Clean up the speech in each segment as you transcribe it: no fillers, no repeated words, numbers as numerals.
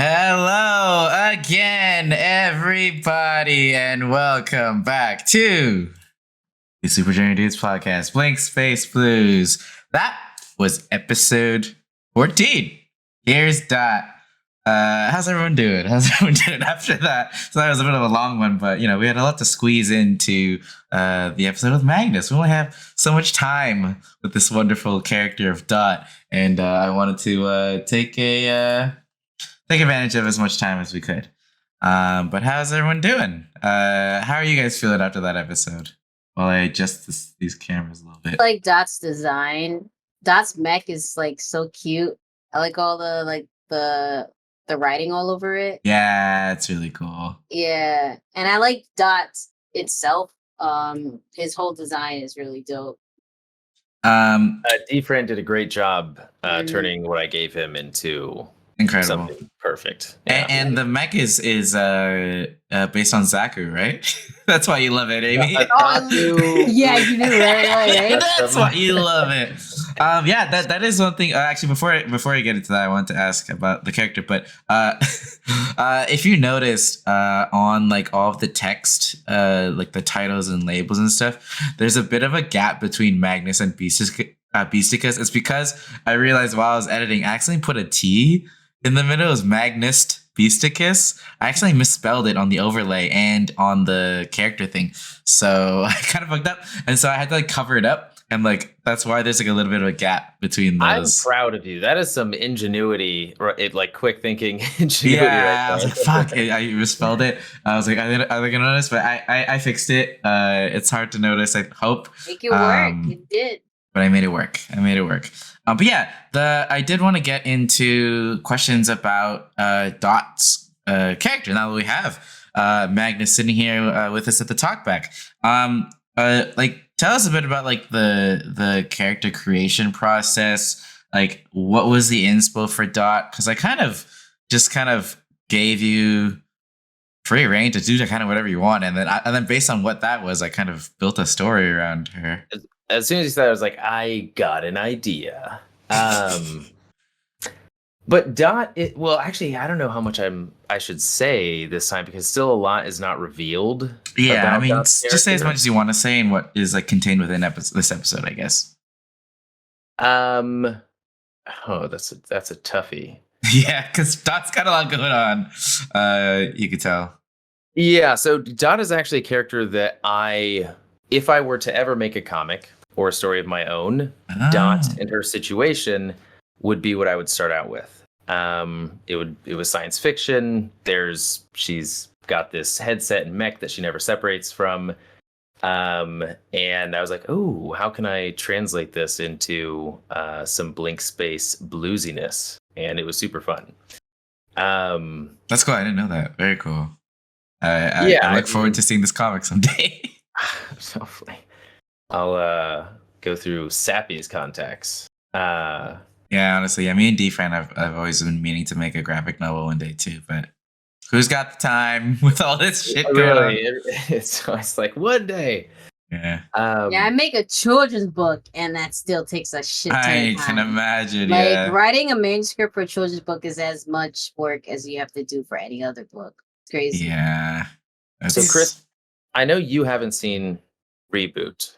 Hello again, everybody, and welcome back to the Super Journey Dudes podcast, Blank Space Blues. That was episode 14. Here's Dot. How's everyone doing? After that? So that was a bit of a long one, but we had a lot to squeeze into the episode with Magnus. We only have so much time with this wonderful character of Dot, and I wanted to take advantage of as much time as we could. But how's everyone doing? How are you guys feeling after that episode? While I adjust these cameras a little bit. Like Dot's design. Dot's mech is like so cute. I like all the writing all over it. Yeah, it's really cool. Yeah. And I like Dot itself. His whole design is really dope. D-Fran did a great job turning what I gave him into incredible, something perfect. Yeah. And the mech is based on Zaku, right? That's why you love it, Amy. Yeah, you knew right? That's why you love it. That is one thing. Actually, before I get into that, I wanted to ask about the character. But if you noticed on like all of the text, like the titles and labels and stuff, there's a bit of a gap between Magnus and Beasticus. It's because I realized while I was editing, I accidentally put a T in the middle. It was Magnus Beasticus. I actually misspelled it on the overlay and on the character thing, so I kind of fucked up, and so I had to like cover it up, and like that's why there's like a little bit of a gap between those. I'm proud of you. That is some ingenuity, like quick thinking ingenuity. Yeah, I was like, fuck, I misspelled it. I was like, I gonna notice, but I fixed it. It's hard to notice. I hope. Make it work. It did. But I made it work. But yeah, I did want to get into questions about Dot's character. Now that we have Magnus sitting here with us at the Talkback, tell us a bit about like the character creation process. Like, what was the inspo for Dot? Because I kind of gave you free reign to do kind of whatever you want, and then based on what that was, I kind of built a story around her. As soon as you said it, I was like, I got an idea. But Dot, actually, I don't know how much I should say this time because still a lot is not revealed. Yeah, I mean, just say as much as you want to say and what is like contained within this episode, I guess. Oh, that's a toughie. Yeah, because Dot's got a lot going on. You could tell. Yeah, so Dot is actually a character that if I were to ever make a comic or a story of my own, Dot and her situation would be what I would start out with. It was science fiction. She's got this headset and mech that she never separates from. And I was like, oh, how can I translate this into some blank space bluesiness? And it was super fun. That's cool. I didn't know that. Very cool. I look forward to seeing this comic someday. So funny. I'll go through Sappy's contacts. Yeah, honestly, me and D-Fran, I've always been meaning to make a graphic novel one day too, but who's got the time with all this shit going on? It's like one day. Yeah. I make a children's book, and that still takes a shit ton of time. I can imagine. Like writing a manuscript for a children's book is as much work as you have to do for any other book. It's crazy. Yeah. So Chris, I know you haven't seen Reboot.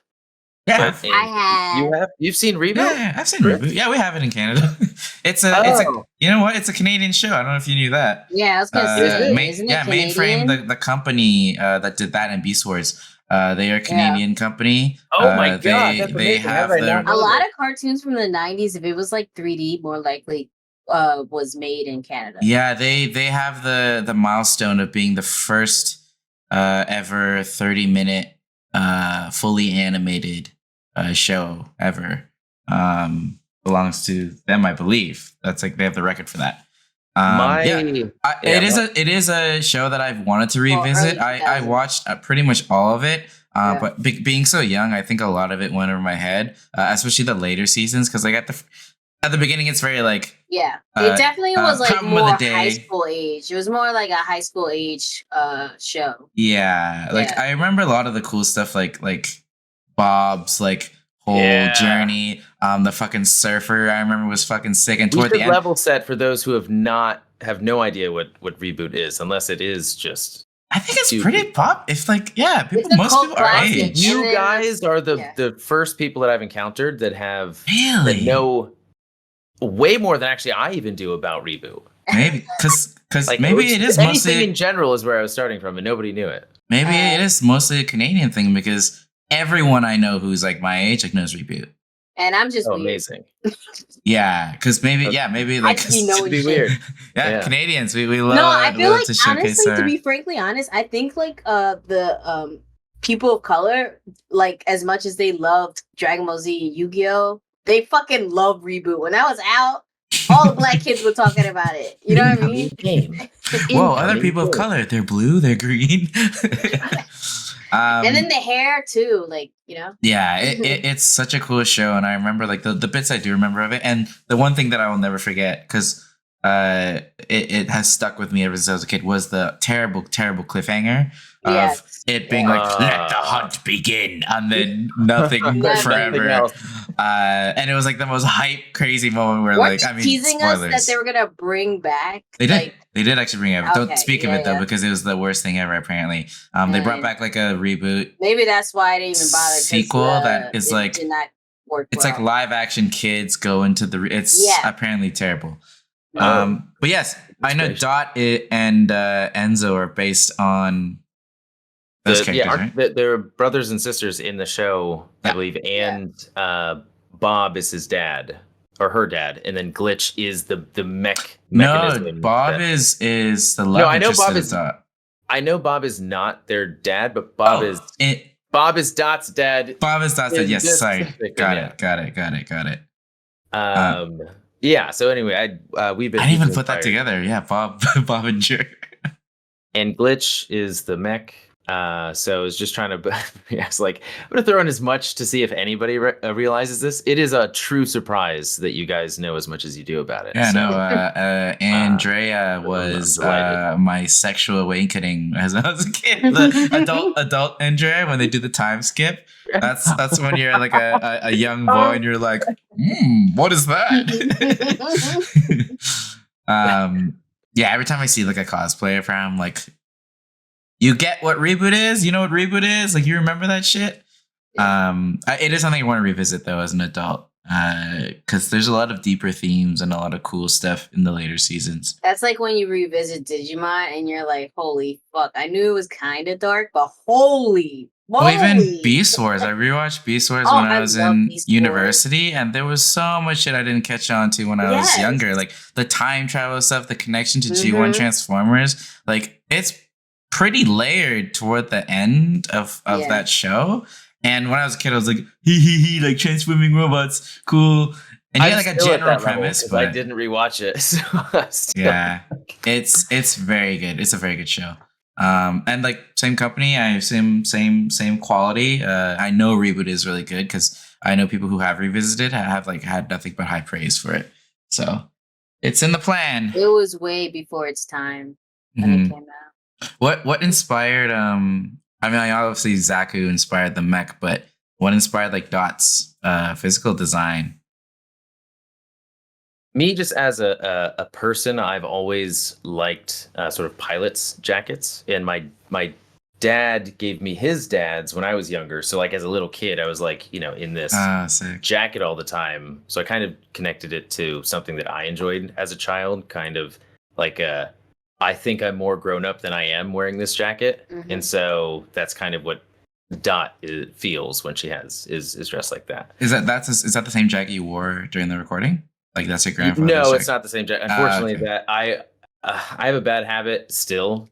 Yeah, I have. You've seen Reboot? Yeah, I've seen Reboot. Yeah, we have it in Canada. It's a you know what? It's a Canadian show. I don't know if you knew that. Yeah, I was gonna say, isn't it Canadian? Mainframe, the company that did that and Beast Wars. They are a Canadian company. Oh my god! They have a lot of cartoons from the 90s. If it was like 3D, more likely was made in Canada. Yeah, they have the milestone of being the first ever 30-minute fully animated show ever. Belongs to them, I believe. That's like they have the record for that. It is a show that I've wanted to revisit. I watched pretty much all of it, but being so young, I think a lot of it went over my head, especially the later seasons, because like at the beginning, it's very like it definitely was like more high school age. It was more like a high school age show. Yeah, like I remember a lot of the cool stuff, like Bob's like whole journey. The fucking surfer I remember was fucking sick. And toward the end, level set for those who have not have no idea what reboot is unless it is just. I think it's Dude. pretty pop. It's like, yeah, It's a most cult people our classic. age. You And then, guys are yeah. the first people that I've encountered that have Really? that know way more than actually I even do about reboot. Maybe because Like maybe it is anything mostly in general is where I was starting from, and nobody knew it. maybe it is mostly a Canadian thing because everyone I know who's like my age like knows reboot. And I'm just Oh, weird. amazing! Yeah, because maybe I like just be knowing It'd be shit. weird. yeah, Yeah. Canadians we love No, I feel like to showcase honestly, to our. be frankly honest, I think like the people of color, like as much as they loved Dragon Ball Z and Yu-Gi-Oh, they fucking love reboot. When that was out, all the black kids were talking about it. You know what I mean? Game. Whoa, other people of color, they're blue, they're green. And then the hair too, like, you know. Yeah, it's such a cool show, and I remember like the bits I do remember of it, and the one thing that I will never forget because it has stuck with me ever since I was a kid was the terrible cliffhanger of Yes. it being like let the hunt begin, and then nothing forever. And it was like the most hype, crazy moment where Weren't like I mean, teasing spoilers. us that they were gonna bring back. They did. Like, They did actually bring it up. Don't Okay, speak of yeah, it though, yeah. because it was the worst thing ever. Apparently, they brought back like a reboot. maybe that's why I didn't even bother. 'cause, Sequel that is it like- did not work. It's well. like live action kids go into the. It's Yeah. apparently terrible. Oh. But yes, I know Inspiration. Dot and Enzo are based on those characters, right? They're brothers and sisters in the show, I Yeah. believe, and Bob is his dad or her dad, and then Glitch is the mech No, mechanism. Bob that- is the love No, I know interest Bob of is- Dot. I know Bob is not their dad, but Bob is Dot's dad. Bob is Dot's dad. in Yes, this sorry, specific- got yeah. it. Yeah. So anyway, we've been. I didn't even hugely put that inspired. together. Yeah, Bob and Jer. And Glitch is the mech. So it's just trying to. Yeah, it's like I'm gonna throw in as much to see if anybody realizes this. It is a true surprise that you guys know as much as you do about it. Yeah, so, no. Andrea was delighted. my sexual awakening as I was a kid. The adult Andrea, when they do the time skip, that's when you're like a young boy and you're like, what is that? Yeah. Every time I see like a cosplayer from, I'm like, you get what reboot is? You know what reboot is? Like, you remember that shit? It is something I want to revisit though as an adult. Because there's a lot of deeper themes and a lot of cool stuff in the later seasons. That's like when you revisit Digimon and you're like, holy fuck. I knew it was kind of dark, but holy. Well, even moly. Beast Wars. I rewatched Beast Wars Oh, when I I was love in Beast Wars. university, and there was so much shit I didn't catch on to when I was Yes. younger. Like the time travel stuff, the connection to G1 Mhm. Transformers. Like, it's pretty layered toward the end of Yeah. that show. And when I was a kid, I was like, hee, like transforming robots, cool. And you I'm had like a still at general that level, premise, 'cause but I didn't rewatch it. So I'm still- yeah, it's very good. It's a very good show. And like same company, I assume same quality. I know Reboot is really good because I know people who have revisited have like had nothing but high praise for it. So it's in the plan. It was way before its time when Mhm. it came out. What inspired? I mean, obviously Zaku inspired the mech, but what inspired like Dot's physical design? Me, just as a person, I've always liked sort of pilots' jackets, and my dad gave me his dad's when I was younger. So like as a little kid, I was like, in this Sick. jacket all the time. So I kind of connected it to something that I enjoyed as a child, kind of like I think I'm more grown up than I am wearing this jacket, Mhm. and so that's kind of what Dot feels when she is dressed like that. Is that the same jacket you wore during the recording? Like that's your grandfather's No, jacket? it's not the same jacket. Unfortunately, okay. that I have a bad habit still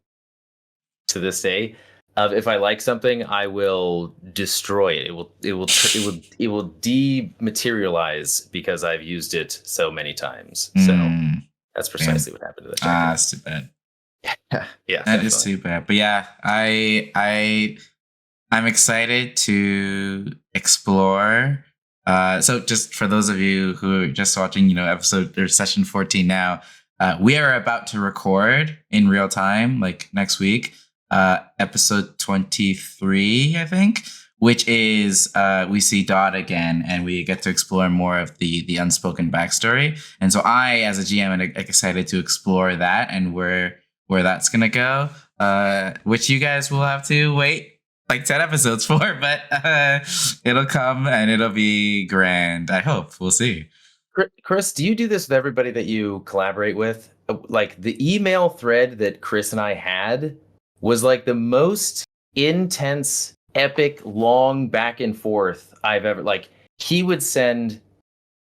to this day of if I like something, I will destroy it. It will dematerialize because I've used it so many times. So Mm. that's precisely what happened to the jacket. That's too bad. Yeah, That is definitely. too bad. But yeah, I'm excited to explore. So just for those of you who are just watching, episode or session 14 now, we are about to record in real time, like next week, episode 23, I think, which is we see Dot again, and we get to explore more of the unspoken backstory. And so I, as a GM, am excited to explore that and where that's gonna go. Which you guys will have to wait like 10 episodes for, but it'll come and it'll be grand. I hope. We'll see. Chris, do you do this with everybody that you collaborate with? Like the email thread that Chris and I had was like the most intense, epic, long back and forth I've ever, like, he would send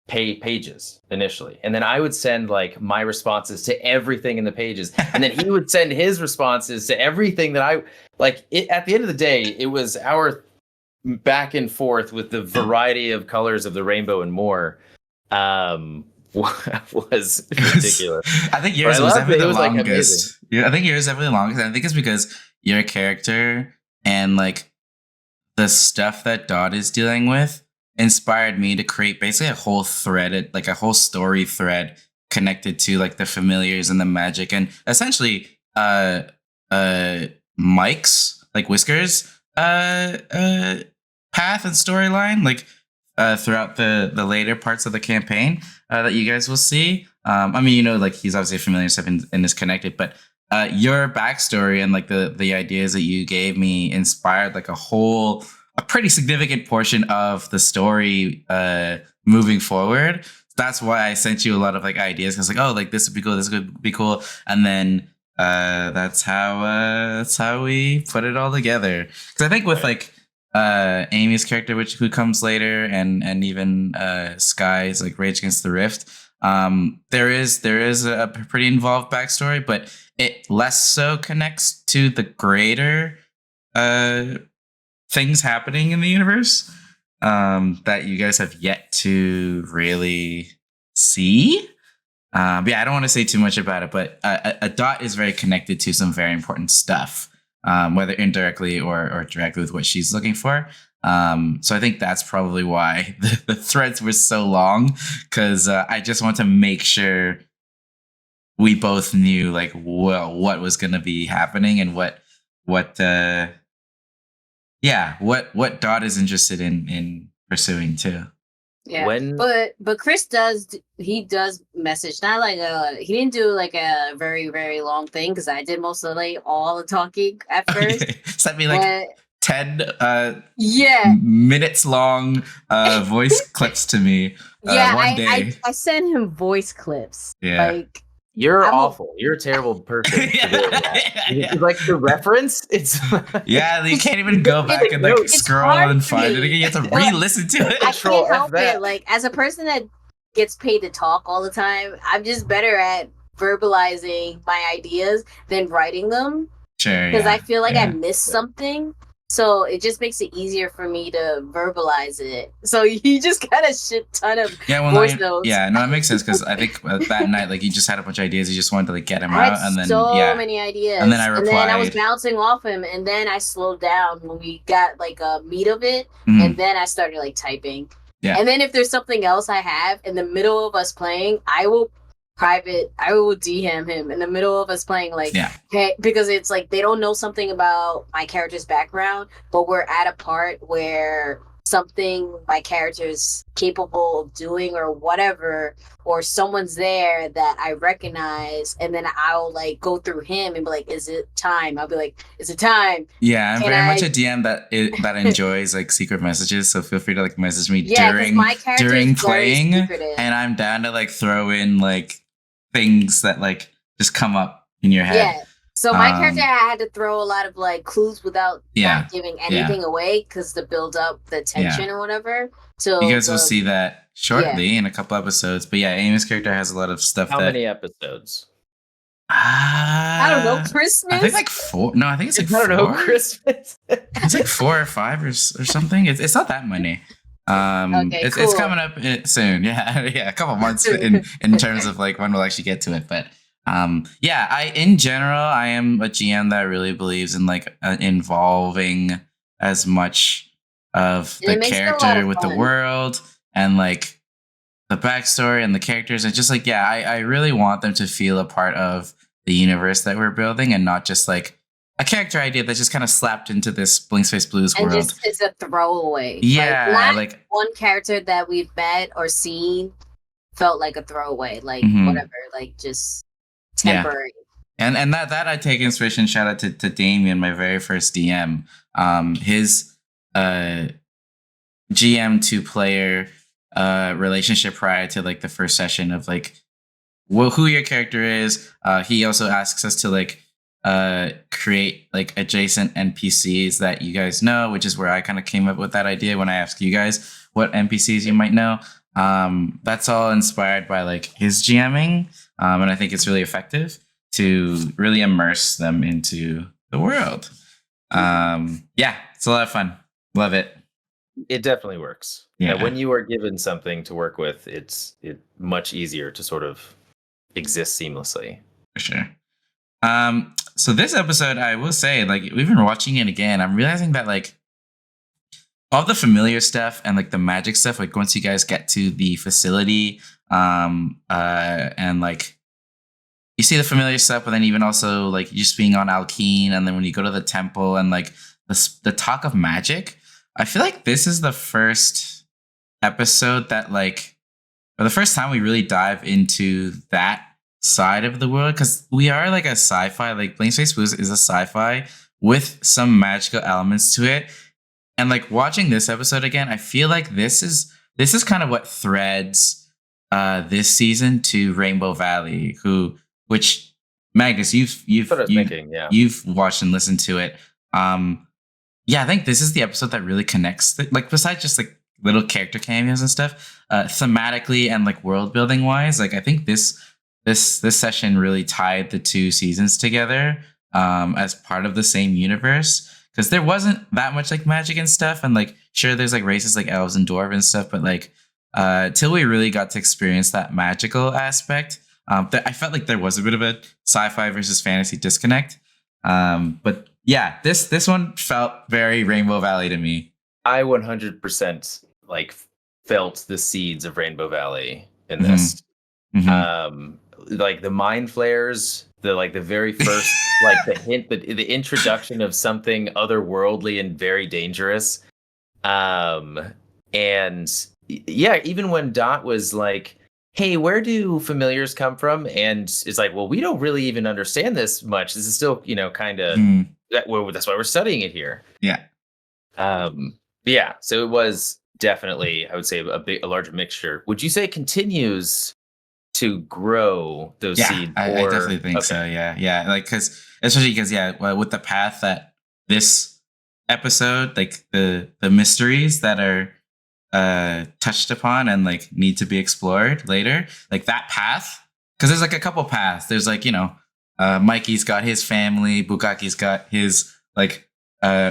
pages initially, and then I would send like my responses to everything in the pages, and then he would send his responses to everything that I like. At the end of the day, it was our back and forth with the variety of colors of the rainbow and more. Was ridiculous. I think yours was definitely the longest. Yeah, I think yours definitely the longest. I think it's because your character and like the stuff that Dot is dealing with inspired me to create basically a whole thread, like a whole story thread connected to like the familiars and the magic, and essentially Mike's like Whiskers path and storyline, like throughout the later parts of the campaign that you guys will see. I mean, like he's obviously a familiar stuff and is connected, but your backstory and like the ideas that you gave me inspired like a pretty significant portion of the story moving forward. That's why I sent you a lot of like ideas. I was like, oh, like this would be cool, this would be cool, and then that's how we put it all together. Because I think with like Amy's character, who comes later, and even Sky's like Rage Against the Rift, there is a pretty involved backstory, but it less so connects to the greater things happening in the universe that you guys have yet to really see. Yeah, I don't want to say too much about it, but a Dot is very connected to some very important stuff, whether indirectly or directly with what she's looking for. So I think that's probably why the threads were so long, because I just want to make sure we both knew like what was going to be happening and what Dot is interested in pursuing too. Yeah, but Chris does message, not like he didn't do like a very very long thing, because I did most of all the talking at first. Okay. Sent me like 10 minutes long voice clips to me one day. I sent him voice clips. Yeah. Like, you're awful. You're a terrible person. Yeah. Like the reference, it's yeah, you can't even go back and like scroll and find it again. You have to re-listen to it. I can't help it. Like, as a person that gets paid to talk all the time, I'm just better at verbalizing my ideas than writing them. Sure. Because I feel like I missed something. So it just makes it easier for me to verbalize it. So you just got a shit ton of voice notes. Yeah, no, that makes sense, because I think that night, like, you just had a bunch of ideas. You just wanted to like get them out, and then many ideas. And then I replied. And then I was bouncing off him, and then I slowed down when we got like a meat of it, and then I started like typing. Yeah. And then if there's something else I have in the middle of us playing, I will DM him in the middle of us playing, like, hey, because it's like they don't know something about my character's background, but we're at a part where something my character's capable of doing or whatever, or someone's there that I recognize, and then I'll like go through him and be like, is it time? I'll be like, is it time? Yeah, I'm very much a DM that enjoys like secret messages, so feel free to like message me during playing, and I'm down to like throw in like things that like just come up in your head. Yeah. So my character had to throw a lot of like clues without not giving anything away, because to build up the tension or whatever. So you guys will see that shortly in a couple episodes. But yeah, Amy's character has a lot of stuff. How many episodes? I don't know. Christmas? I think like 4. No, I think it's like 4. I don't know. Christmas. It's like 4 or 5 or something. It's not that many. It's coming up soon. Yeah, a couple months in terms of like when we'll actually get to it. But in general, I am a GM that really believes in like involving as much of the character with the world and like the backstory and the characters, and just like I really want them to feel a part of the universe that we're building, and not just like a character idea that just kind of slapped into this Blank Space Blues and world. just it's a throwaway. Yeah, not like one character that we've met or seen felt like a throwaway. Like whatever, like just temporary. Yeah. And that I take inspiration. Shout out to Damien, my very first DM. His GM to player relationship prior to like the first session of like who your character is. He also asks us to like create like adjacent NPCs that you guys know, which is where I kind of came up with that idea when I asked you guys what NPCs you might know. That's all inspired by like his GMing, and I think it's really effective to really immerse them into the world. Yeah, it's a lot of fun. Love it. It definitely works. Yeah, when you are given something to work with, it's much easier to sort of exist seamlessly. For sure. So this episode, I will say, like, we've been watching it again. I'm realizing that like all the familiar stuff and like the magic stuff, like once you guys get to the facility, and like you see the familiar stuff, but then even also like just being on Alkene, and then when you go to the temple and like the talk of magic, I feel like this is the first episode that like, or the first time we really dive into that side of the world, because we are like a sci-fi, like Blank Space Blues is a sci-fi with some magical elements to it. And like watching this episode again, I feel like this is kind of what threads this season to Rainbow Valley, which Magnus, you've watched and listened to it. Yeah, I think this is the episode that really connects, like besides just like little character cameos and stuff, thematically and like world building wise. Like I think this session really tied the two seasons together as part of the same universe, because there wasn't that much like magic and stuff, and like sure there's like races like elves and dwarves and stuff, but like till we really got to experience that magical aspect, I felt like there was a bit of a sci-fi versus fantasy disconnect. But yeah, this one felt very Rainbow Valley to me. I 100% like felt the seeds of Rainbow Valley in this. Like the mind flares, the very first like the hint, the introduction of something otherworldly and very dangerous. And yeah, even when Dot was like, hey, where do familiars come from? And it's like, well, we don't really even understand this much. This is still, kind of that's why we're studying it here. Yeah. Yeah. So it was definitely, I would say, a larger mixture. Would you say it continues to grow those seeds? I definitely think so. Yeah. Like, especially because with the path that this episode, like the mysteries that are touched upon and like need to be explored later, like that path, because there's like a couple paths. There's like Mikey's got his family, Bukaki's got his like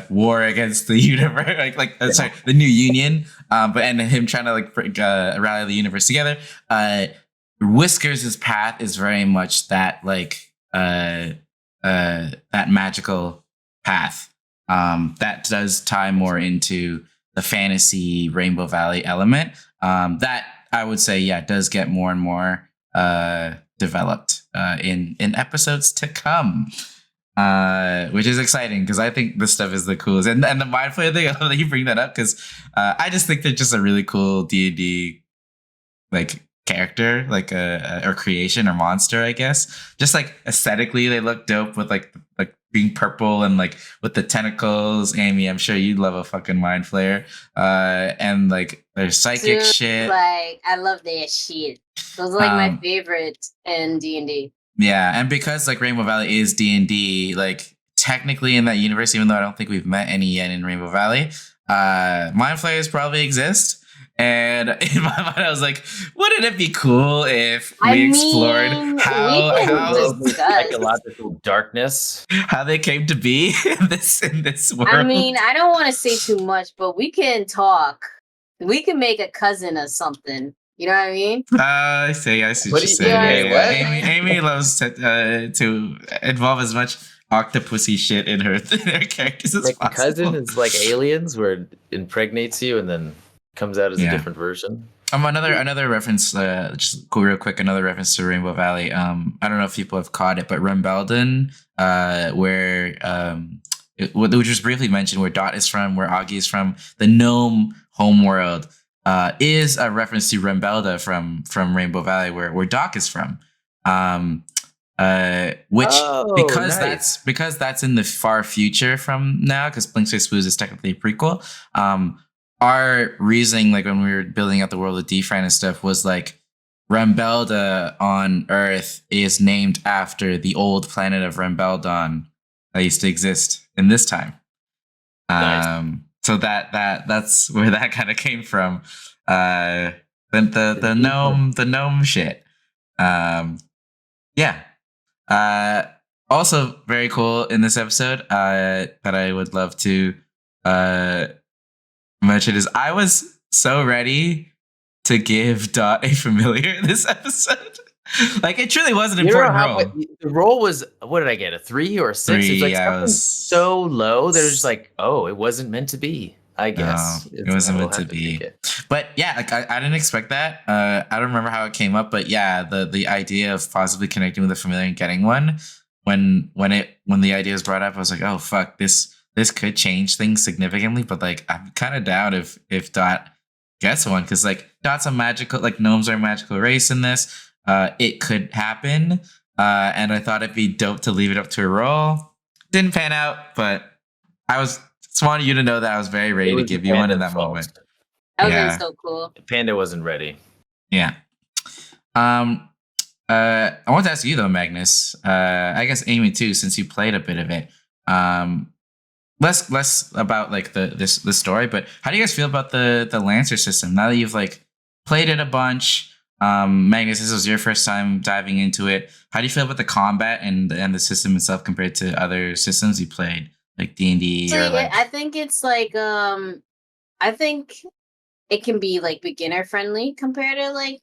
war against the universe, sorry, the new union, and him trying to like rally the universe together. Whiskers' path is very much that like that magical path that does tie more into the fantasy Rainbow Valley element, that I would say does get more and more developed in episodes to come, which is exciting because I think this stuff is the coolest. And the mind flayer thing, I love that you bring that up, because I just think they're just a really cool D&D like character, like or creation or monster, I guess. Just like aesthetically they look dope with like being purple and like with the tentacles. Amy, I'm sure you'd love a fucking mind flayer. And like there's psychic shit. Like I love that shit. Those are like my favorite in D&D. Yeah, and because like Rainbow Valley is D&D, like technically in that universe, even though I don't think we've met any yet in Rainbow Valley, mind flayers probably exist. And in my mind, I was like, wouldn't it be cool if we explored how psychological darkness, how they came to be in this world? I mean, I don't want to say too much, but we can talk. We can make a cousin or something. You know what I mean? I see what you're saying. Amy loves to involve as much octopusy shit in her characters as possible. Cousin is like aliens, where it impregnates you and then comes out as a different version. Another reference, just real quick, another reference to Rainbow Valley. I don't know if people have caught it, but Rembelden, which was briefly mentioned, where Dot is from, where Augie is from, the gnome homeworld, is a reference to Rembelda from Rainbow Valley, where Doc is from. Which because that's in the far future from now, because Blink's Face Blues is technically a prequel. Our reasoning, like when we were building out the world of Defran and stuff, was like Rembelda on Earth is named after the old planet of Rembeldon that used to exist in this time. Nice. So that's where that kind of came from. The gnome shit. Yeah. Also very cool in this episode that I would love to mention is I was so ready to give Dot a familiar this episode. Like it truly was an important role. The role was, what did I get? A 3 or a 6? 3, it's like yeah, something so low that it was just like, oh, it wasn't meant to be. I guess it wasn't meant to be. But yeah, like I didn't expect that. I don't remember how it came up, but yeah, the idea of possibly connecting with a familiar and getting one, when the idea was brought up, I was like, oh fuck, this could change things significantly. But like, I'm kind of down if Dot gets one, because like Dot's a magical, like gnomes are a magical race in this. It could happen, and I thought it'd be dope to leave it up to a role. Didn't pan out, but I just wanted you to know that I was very ready to give you one in that moment. That would have been so cool. Panda wasn't ready. Yeah. I want to ask you though, Magnus. I guess Amy too, since you played a bit of it. Less about like the story, but how do you guys feel about the Lancer system now that you've like played it a bunch? Magnus, this was your first time diving into it. How do you feel about the combat and the system itself compared to other systems you played, like D&D? I think it's like I think it can be like beginner friendly compared to like.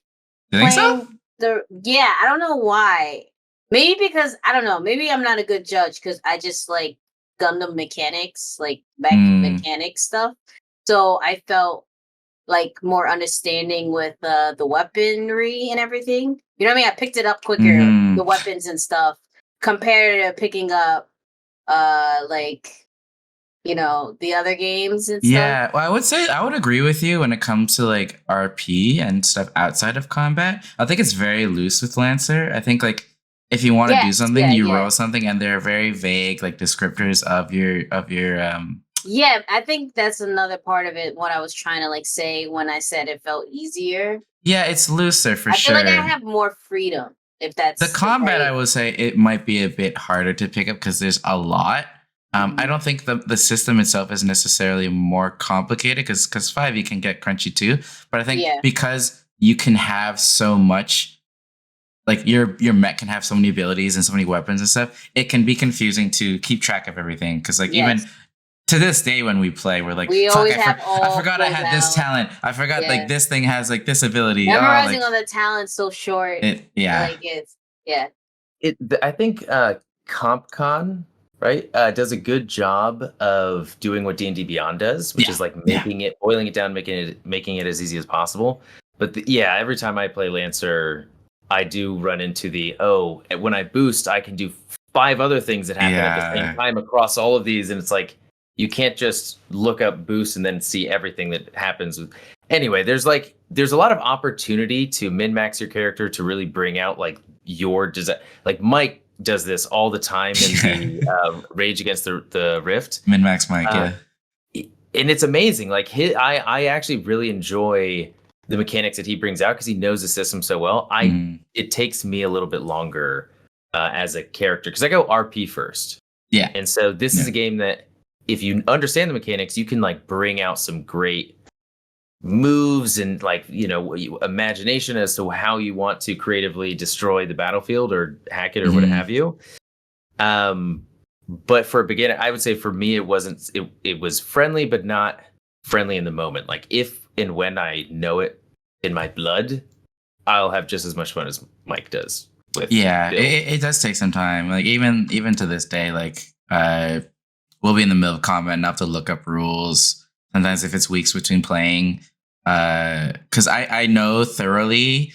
You think so? I don't know why. Maybe because I don't know. Maybe I'm not a good judge because I just like Gundam mechanics, like mechanics stuff. So I felt like more understanding with the weaponry and everything. You know what I mean? I picked it up quicker, the weapons and stuff, compared to picking up like, you know, the other games and stuff. Yeah, well, I would agree with you when it comes to like RP and stuff outside of combat. I think it's very loose with Lancer. I think like if you want to do something, you roll something, and they're very vague, like descriptors of your Yeah, I think that's another part of it. What I was trying to like say when I said it felt easier. Yeah, it's looser for sure. I feel like I have more freedom. If that's the combat, I would say it might be a bit harder to pick up because there's a lot. I don't think the system itself is necessarily more complicated because 5e can get crunchy too. But I think because you can have so much, like your mech can have so many abilities and so many weapons and stuff, it can be confusing to keep track of everything. Because like even to this day when we play, we're like, I forgot I had this talent. I forgot like this thing has like this ability. Memorizing all the talent's so short. I think CompCon, right, does a good job of doing what D&D Beyond does, which is like boiling it down, making it as easy as possible. But every time I play Lancer, I do run into when I boost, I can do 5 other things that happen at the same time across all of these, and it's like you can't just look up boost and then see everything that happens. Anyway, there's a lot of opportunity to min-max your character to really bring out like your design. Like Mike does this all the time in the Rage Against the Rift. Min-max Mike, and it's amazing. Like I actually really enjoy the mechanics that he brings out because he knows the system so well. It takes me a little bit longer as a character because I go RP first. Yeah, and so this is a game that if you understand the mechanics, you can like bring out some great moves and like, you know, imagination as to how you want to creatively destroy the battlefield or hack it or what have you. But for a beginner, I would say for me, it was friendly, but not friendly in the moment. Like if and when I know it in my blood, I'll have just as much fun as Mike does. It does take some time. Like even to this day, like we'll be in the middle of combat and have to look up rules. Sometimes if it's weeks between playing, because I know thoroughly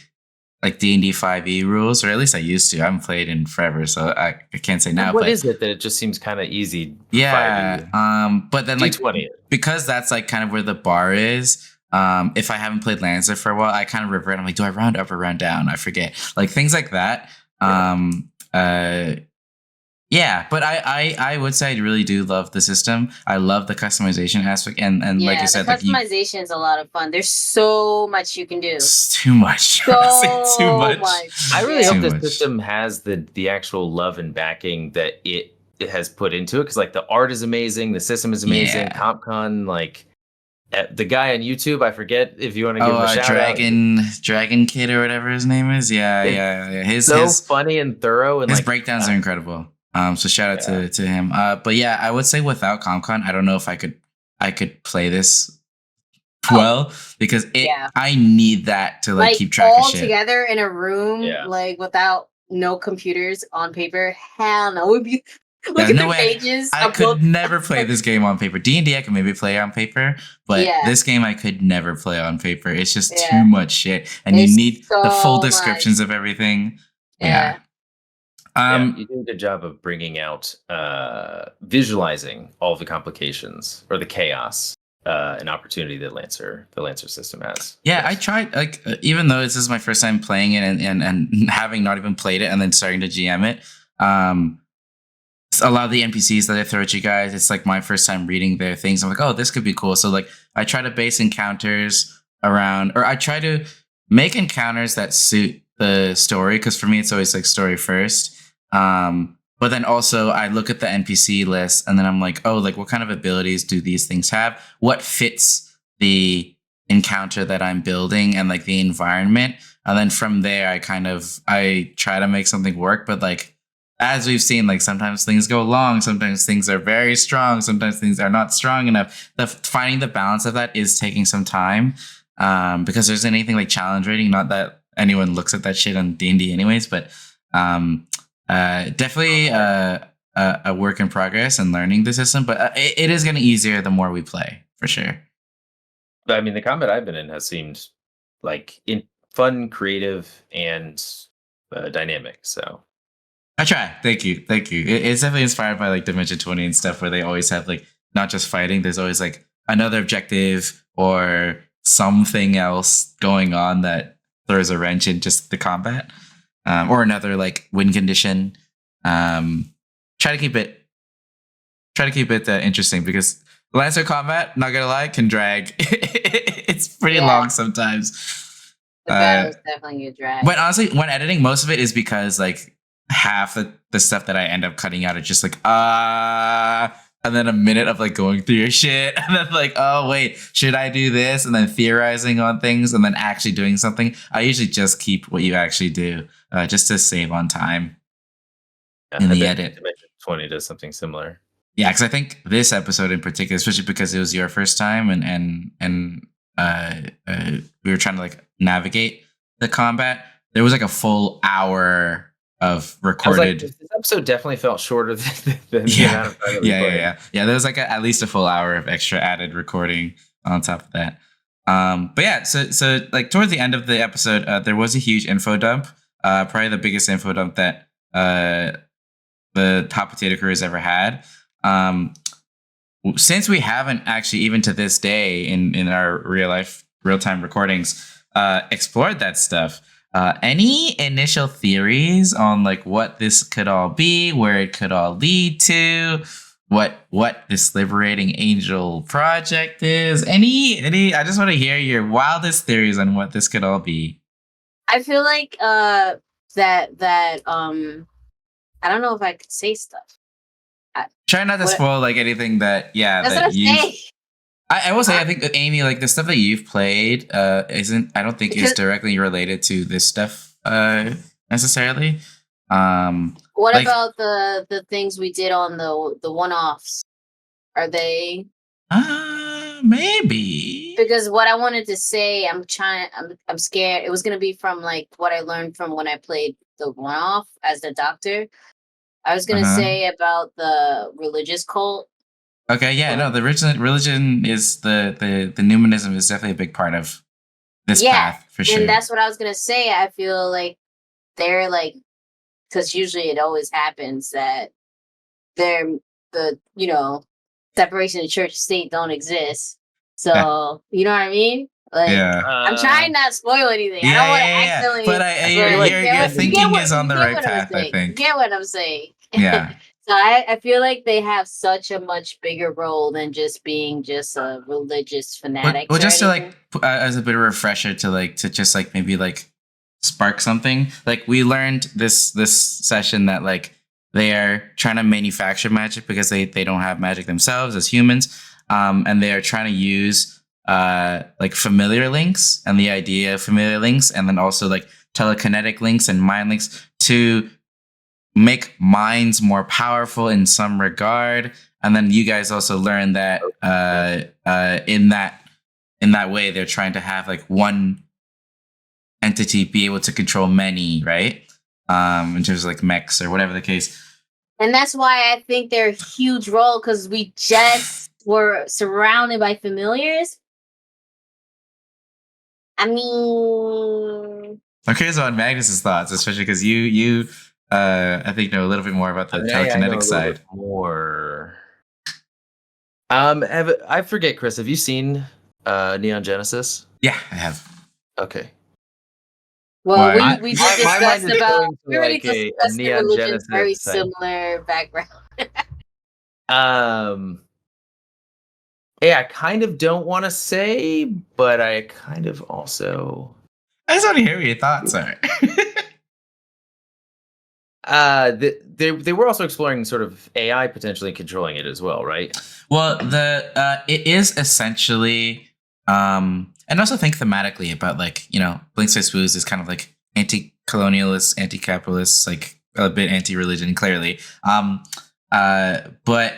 like D&D 5e rules, or at least I used to. I haven't played in forever, so I can't say now. What but is it that it just seems kind of easy? yeah, 5e? but then like D20. because that's like kind of where the bar is. If I haven't played Lancer for a while, I kind of revert. I'm like, do I round up or round down? I forget. Like things like that. Yeah, but I would say I really do love the system. I love the customization aspect, and like you said, the customization is a lot of fun. There's so much you can do. It's too much. So too much. I really hope Too this much. system has the actual love and backing that it has put into it, because like the art is amazing, the system is amazing. Yeah. CompCon, like the guy on YouTube, I forget if you want to give him a shout Dragon Kid or whatever his name is. Yeah. His funny and thorough, and his like breakdowns are incredible. So shout out to him. But yeah, I would say without CompCon, I don't know if I could play this well, because I need that to like keep track all of shit. Together in a room, like without no computers on paper. Hell no, it would be. Look at the pages. I could never play this game on paper. D&D I can maybe play on paper, but this game I could never play on paper. It's just too much shit, and you need the full descriptions of everything. Yeah. You do a good job of bringing out, visualizing all of the complications or the chaos, and opportunity that the Lancer system has. Yeah, I tried, like, even though this is my first time playing it and having not even played it and then starting to GM it, a lot of the NPCs that I throw at you guys, it's like my first time reading their things. I'm like, oh, this could be cool. So like I try to base encounters around, or I try to make encounters that suit the story, because for me it's always like story first. But then also I look at the NPC list and then I'm like, oh, like what kind of abilities do these things have? What fits the encounter that I'm building and like the environment? And then from there I try to make something work. But like, as we've seen, like sometimes things go long, sometimes things are very strong, sometimes things are not strong enough. Finding the balance of that is taking some time, because there's anything like challenge rating. Not that anyone looks at that shit on D&D anyways, but definitely a work in progress and learning the system. But it is getting easier the more we play, for sure. I mean, the combat I've been in has seemed like fun, creative, and dynamic. So I try. Thank you. It's definitely inspired by like Dimension 20 and stuff, where they always have like not just fighting. There's always like another objective or something else going on that throws a wrench in just the combat, or another like win condition. Try to keep it interesting, because Lancer combat, not gonna lie, can drag. It's pretty long sometimes. The battles definitely get dragged. But honestly, when editing, most of it is because like half the stuff that I end up cutting out is just like and then a minute of like going through your shit, and then like, oh wait, should I do this? And then theorizing on things, and then actually doing something. I usually just keep what you actually do, just to save on time in the edit. Dimension 20 does something similar. Yeah, because I think this episode in particular, especially because it was your first time, and we were trying to like navigate the combat. There was like a full hour of recorded. This episode definitely felt shorter than the amount of time that we played. Yeah. There was like at least a full hour of extra added recording on top of that. But yeah, so like towards the end of the episode, there was a huge info dump. Probably the biggest info dump that the Top Potato Crew has ever had. Since we haven't actually, even to this day, in our real time recordings, explored that stuff. Any initial theories on like what this could all be, where it could all lead to, what this Liberating Angel project is? Any? I just want to hear your wildest theories on what this could all be. I feel like that I don't know if I could say stuff. Try not to spoil like anything that That's what I'm saying. I will say, I think, Amy, like the stuff that you've played isn't, I don't think is directly related to this stuff necessarily. What about the things we did on the one-offs? Are they? Maybe. Because what I wanted to say, I'm scared. It was gonna be from like what I learned from when I played the one-off as the doctor. I was gonna say about the religious cult. Okay, yeah, no, the religion is the numanism is definitely a big part of this path for sure. And that's what I was gonna say. I feel like they're like, because usually it always happens that they're the separation of church and state don't exist. So you know what I mean? Like, yeah. I'm trying not to spoil anything. I don't want to accidentally. But your thinking is on the right path, I think. You get what I'm saying? Yeah. So I feel like they have such a much bigger role than just being just a religious fanatic. Well, just to like as a bit of a refresher to just like maybe like spark something. Like we learned this session that like they are trying to manufacture magic because they don't have magic themselves as humans, and they are trying to use like familiar links and the idea of familiar links, and then also like telekinetic links and mind links to make minds more powerful in some regard. And then you guys also learn that in that way they're trying to have like one entity be able to control many, right? In terms of like mechs or whatever the case. And that's why I think they're a huge role, because we just were surrounded by familiars. I mean, I'm curious about Magnus's thoughts, especially because you I think know a little bit more about the telekinetic side. More. I forget, Chris. Have you seen Neon Genesis? Yeah, I have. Okay. Well, we did discuss about we already discussed the religion's very similar background. Yeah, I kind of don't want to say, but I kind of also. I just want to hear what your thoughts are. They were also exploring sort of AI potentially controlling it as well, right? Well, it is essentially, and also think thematically about like Blinks Face Blues is kind of like anti-colonialist, anti-capitalist, like a bit anti-religion, clearly. But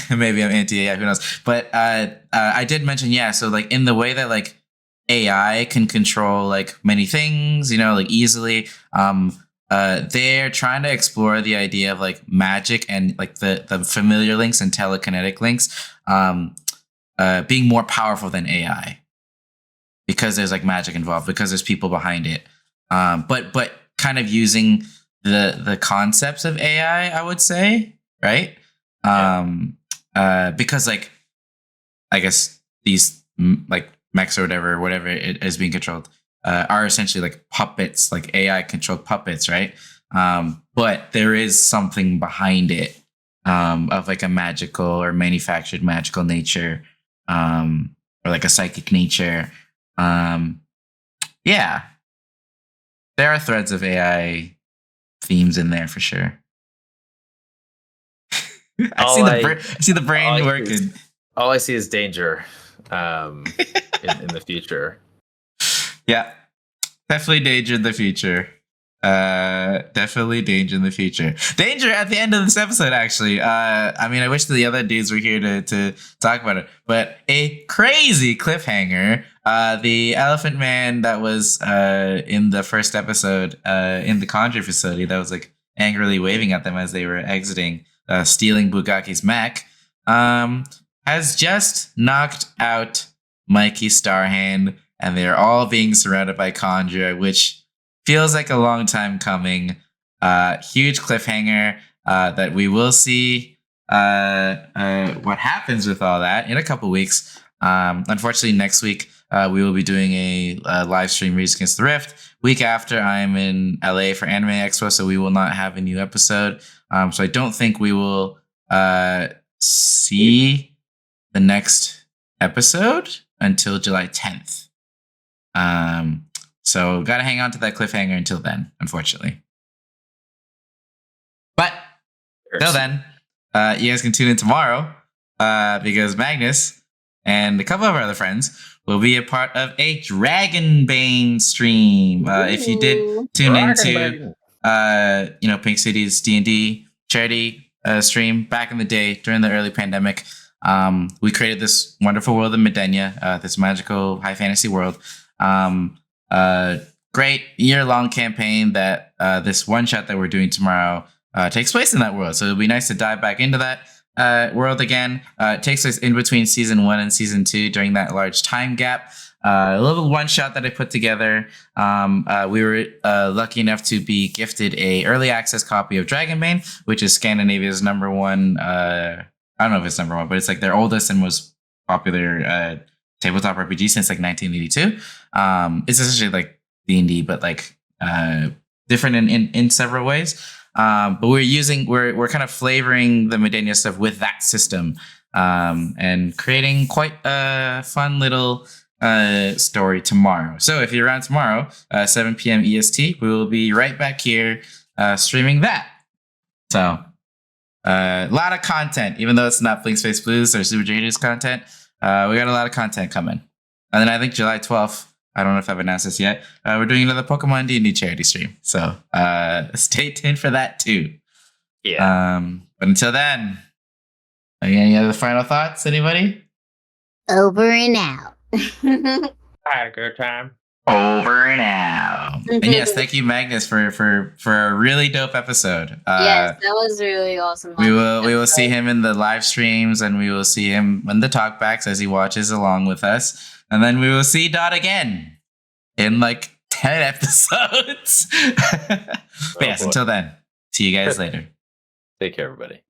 maybe I'm anti-AI, who knows? But I did mention, yeah. So like in the way that like AI can control like many things, like easily. They're trying to explore the idea of like magic and like the familiar links and telekinetic links being more powerful than AI because there's like magic involved, because there's people behind it. But kind of using the concepts of AI, I would say, right? Because like I guess these like mechs or whatever it is being controlled. Are essentially like puppets, like AI controlled puppets, right? But there is something behind it of like a magical or manufactured magical nature, or like a psychic nature. Yeah, there are threads of AI themes in there for sure. I see the brain working. All I see is danger in the future. Yeah, definitely danger in the future. Definitely danger in the future. Danger at the end of this episode, actually. I mean, I wish the other dudes were here to talk about it, but a crazy cliffhanger. The Elephant Man that was in the first episode in the Conjure facility that was like angrily waving at them as they were exiting, stealing Bugaki's mech, has just knocked out Mikey Starhand. And they're all being surrounded by Conjure, which feels like a long time coming. Huge cliffhanger that we will see what happens with all that in a couple weeks. Unfortunately, next week we will be doing a live stream Reads Against the Rift. Week after, I'm in LA for Anime Expo, so we will not have a new episode. So I don't think we will see the next episode until July 10th. So gotta hang on to that cliffhanger until then, unfortunately. But till then, you guys can tune in tomorrow because Magnus and a couple of our other friends will be a part of a Dragonbane stream. If you did tune into Pink City's D&D charity stream back in the day during the early pandemic, we created this wonderful world of Medenya, this magical high fantasy world. Great year-long campaign that this one shot that we're doing tomorrow takes place in that world. So it'll be nice to dive back into that. world again. It takes us in between season 1 and season 2 during that large time gap. A little one shot that I put together. We were lucky enough to be gifted a early access copy of Dragonbane, which is Scandinavia's number one. I don't know if it's number one, but it's like their oldest and most popular tabletop RPG since like 1982. It's essentially like D&D, but like different in several ways. But we're kind of flavoring the Medenya stuff with that system, and creating quite a fun little story tomorrow. So if you're around tomorrow, 7 p.m. EST, we will be right back here streaming that. So a lot of content, even though it's not Blink Space Blues or Super Juniors content. We got a lot of content coming. And then I think July 12th, I don't know if I've announced this yet, we're doing another Pokemon D&D charity stream. So stay tuned for that too. Yeah. But until then, any other final thoughts, anybody? Over and out. I had a good time. Over and out. And yes, thank you, Magnus, for a really dope episode. Yes, that was really awesome. We will see him in the live streams, and we will see him in the talkbacks as he watches along with us. And then we will see Dot again in like 10 episodes. But yes, until then, see you guys later. Take care, everybody.